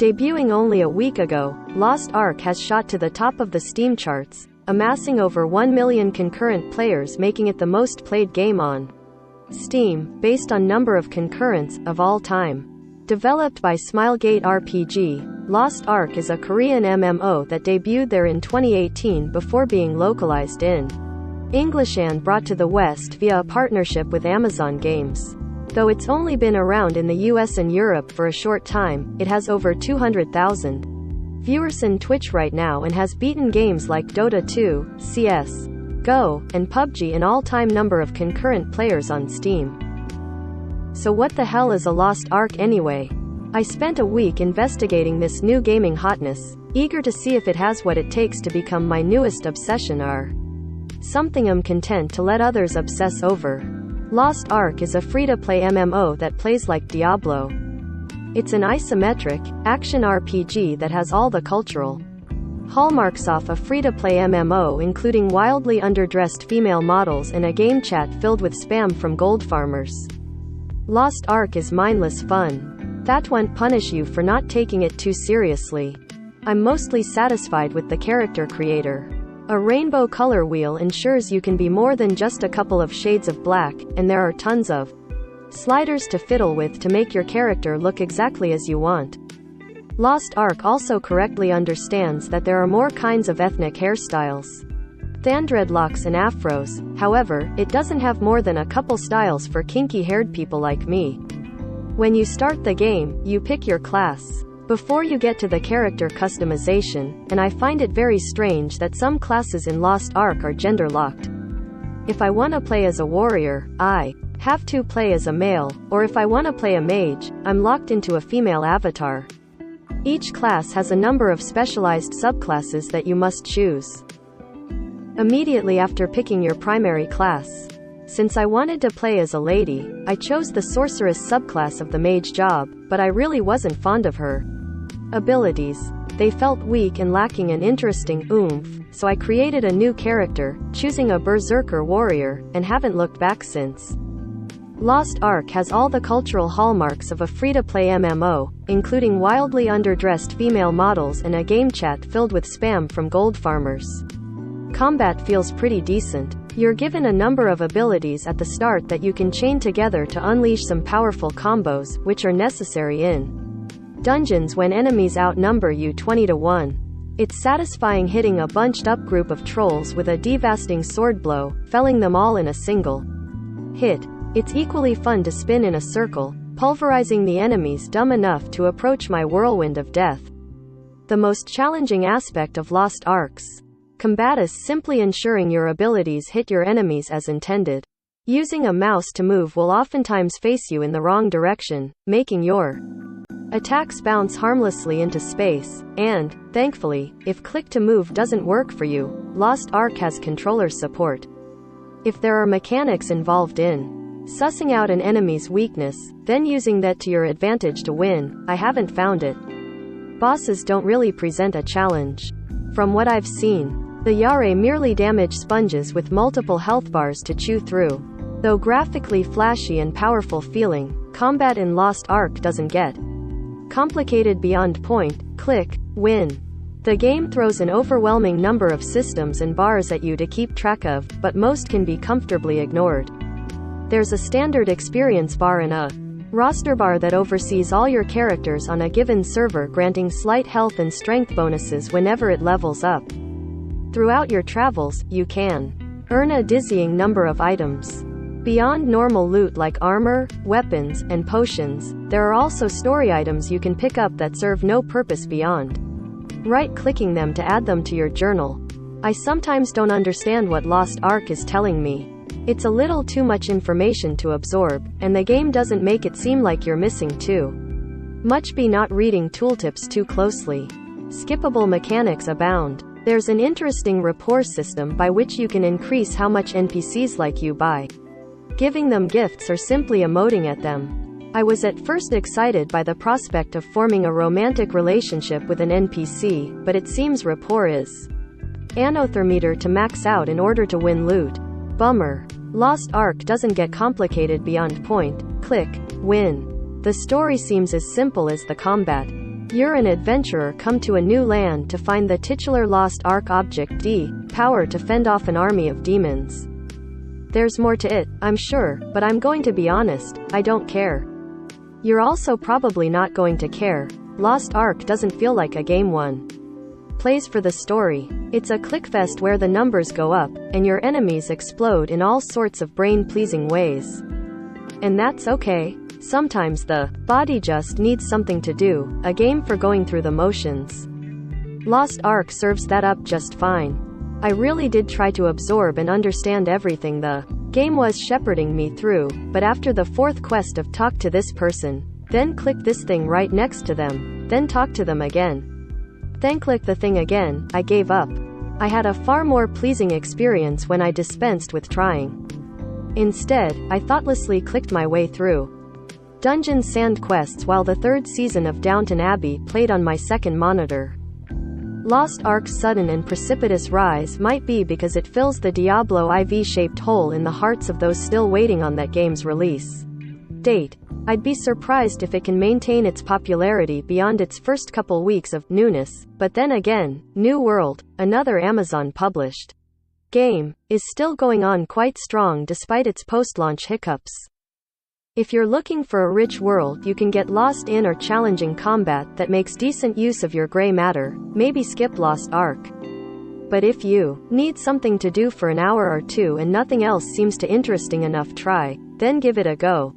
Debuting only a week ago, Lost Ark has shot to the top of the Steam charts, amassing over 1 million concurrent players, making it the most played game on Steam, based on number of concurrents, of all time. Developed by Smilegate RPG, Lost Ark is a Korean MMO that debuted there in 2018 before being localized in English and brought to the West via a partnership with Amazon Games. Though it's only been around in the US and Europe for a short time, it has over 200,000 viewers in Twitch right now and has beaten games like Dota 2, CS, Go, and PUBG an all-time number of concurrent players on Steam. So what the hell is a Lost Ark anyway? I spent a week investigating this new gaming hotness, eager to see if it has what it takes to become my newest obsession or something I'm content to let others obsess over. Lost Ark is a free-to-play MMO that plays like Diablo. It's an isometric, action RPG that has all the cultural hallmarks of a free-to-play MMO, including wildly underdressed female models and a game chat filled with spam from gold farmers. Lost Ark is mindless fun. That won't punish you for not taking it too seriously. I'm mostly satisfied with the character creator. A rainbow color wheel ensures you can be more than just a couple of shades of black, and there are tons of sliders to fiddle with to make your character look exactly as you want. Lost Ark also correctly understands that there are more kinds of ethnic hairstyles than dreadlocks and afros. However, it doesn't have more than a couple styles for kinky-haired people like me. When you start the game, you pick your class before you get to the character customization, and I find it very strange that some classes in Lost Ark are gender-locked. If I want to play as a warrior, I have to play as a male, or if I want to play a mage, I'm locked into a female avatar. Each class has a number of specialized subclasses that you must choose immediately after picking your primary class. Since I wanted to play as a lady, I chose the sorceress subclass of the mage job, but I really wasn't fond of her abilities. They felt weak and lacking an interesting oomph, so I created a new character, choosing a berserker warrior, and haven't looked back since. Lost Ark has all the cultural hallmarks of a free-to-play MMO, including wildly underdressed female models and a game chat filled with spam from gold farmers. Combat feels pretty decent. You're given a number of abilities at the start that you can chain together to unleash some powerful combos, which are necessary in dungeons when enemies outnumber you 20 to 1. It's satisfying hitting a bunched-up group of trolls with a devastating sword blow, felling them all in a single hit. It's equally fun to spin in a circle, pulverizing the enemies dumb enough to approach my whirlwind of death. The most challenging aspect of Lost Ark's combat is simply ensuring your abilities hit your enemies as intended. Using a mouse to move will oftentimes face you in the wrong direction, making your attacks bounce harmlessly into space, and, thankfully, if click to move doesn't work for you, Lost Ark has controller support. If there are mechanics involved in sussing out an enemy's weakness, then using that to your advantage to win, I haven't found it. Bosses don't really present a challenge. From what I've seen, the Yare merely damage sponges with multiple health bars to chew through. Though graphically flashy and powerful feeling, combat in Lost Ark doesn't get complicated beyond point, click, win. The game throws an overwhelming number of systems and bars at you to keep track of, but most can be comfortably ignored. There's a standard experience bar and a roster bar that oversees all your characters on a given server, granting slight health and strength bonuses whenever it levels up. Throughout your travels, you can earn a dizzying number of items. Beyond normal loot like armor, weapons, and potions, there are also story items you can pick up that serve no purpose beyond right-clicking them to add them to your journal. I sometimes don't understand what Lost Ark is telling me. It's a little too much information to absorb, and the game doesn't make it seem like you're missing too much by not reading tooltips too closely. Skippable mechanics abound. There's an interesting rapport system by which you can increase how much NPCs like you by giving them gifts or simply emoting at them. I was at first excited by the prospect of forming a romantic relationship with an NPC, but it seems rapport is anothermeter to max out in order to win loot. Bummer. Lost Ark doesn't get complicated beyond point, click, win. The story seems as simple as the combat. You're an adventurer come to a new land to find the titular Lost Ark object D, power to fend off an army of demons. There's more to it, I'm sure, but I'm going to be honest, I don't care. You're also probably not going to care. Lost Ark doesn't feel like a game one plays for the story. It's a clickfest where the numbers go up, and your enemies explode in all sorts of brain-pleasing ways. And that's okay. Sometimes the body just needs something to do, a game for going through the motions. Lost Ark serves that up just fine. I really did try to absorb and understand everything the game was shepherding me through, but after the fourth quest of talk to this person, then click this thing right next to them, then talk to them again, then click the thing again, I gave up. I had a far more pleasing experience when I dispensed with trying. Instead, I thoughtlessly clicked my way through Dungeon Sand quests while the third season of Downton Abbey played on my second monitor. Lost Ark's sudden and precipitous rise might be because it fills the Diablo IV-shaped hole in the hearts of those still waiting on that game's release date. I'd be surprised if it can maintain its popularity beyond its first couple weeks of newness, but then again, New World, another Amazon-published game, is still going on quite strong despite its post-launch hiccups. If you're looking for a rich world you can get lost in or challenging combat that makes decent use of your gray matter, maybe skip Lost Ark. But if you need something to do for an hour or two and nothing else seems to interesting enough, then give it a go.